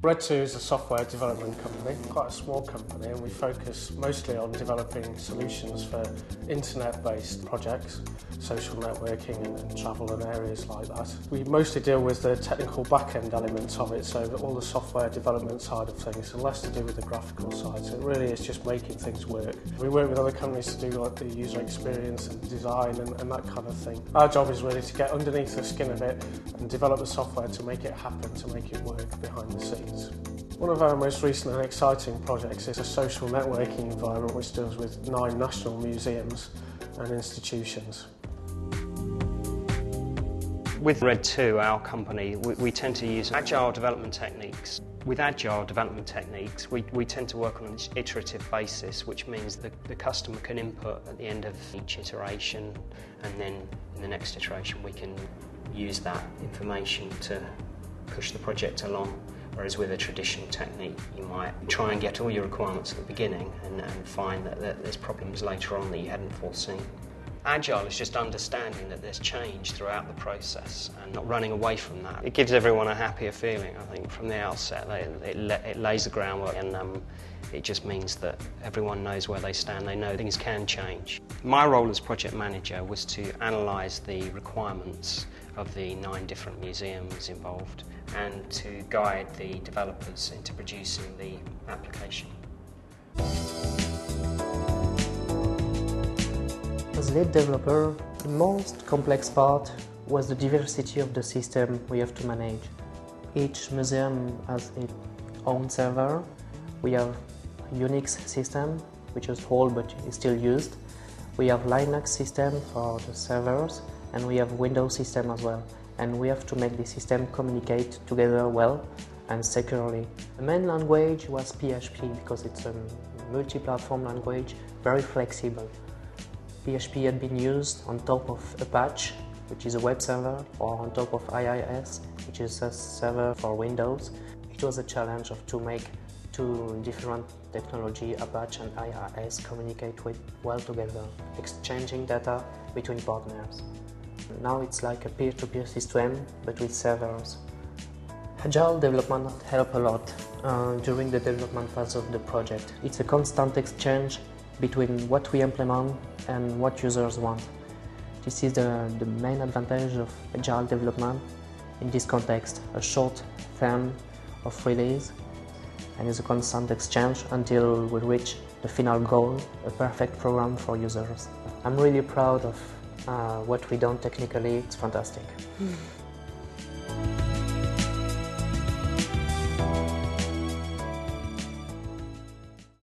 Red2 is a software development company, quite a small company, and we focus mostly on developing solutions for internet-based projects, social networking and travel and areas like that. We mostly deal with the technical back-end elements of it, so all the software development side of things, and less to do with the graphical side, so it really is just making things work. We work with other companies to do like the user experience and design and that kind of thing. Our job is really to get underneath the skin of it and develop the software to make it happen, to make it work behind the scenes. One of our most recent and exciting projects is a social networking environment which deals with 9 national museums and institutions. With Red2, our company, we tend to use agile development techniques. With agile development techniques, we tend to work on an iterative basis, which means the customer can input at the end of each iteration, and then in the next iteration we can use that information to push the project along. Whereas with a traditional technique, you might try and get all your requirements at the beginning and find that there's problems later on that you hadn't foreseen. Agile is just understanding that there's change throughout the process and not running away from that. It gives everyone a happier feeling, I think, from the outset. It lays the groundwork, and it just means that everyone knows where they stand. They know things can change. My role as project manager was to analyse the requirements of the 9 different museums involved and to guide the developers into producing the application. As lead developer, the most complex part was the diversity of the system we have to manage. Each museum has its own server. We have a Unix system, which is old but is still used. We have Linux system for the servers, and we have Windows system as well. And we have to make the system communicate together well and securely. The main language was PHP because it's a multi-platform language, very flexible. PHP had been used on top of Apache, which is a web server, or on top of IIS, which is a server for Windows. It was a challenge to make 2 different technology, Apache and IIS, communicate well together, exchanging data between partners. Now it's like a peer-to-peer system, but with servers. Agile development helped a lot during the development phase of the project. It's a constant exchange between what we implement and what users want. This is the main advantage of agile development in this context, a short term of release, and it's a constant exchange until we reach the final goal, a perfect program for users. I'm really proud of what we done technically. It's fantastic.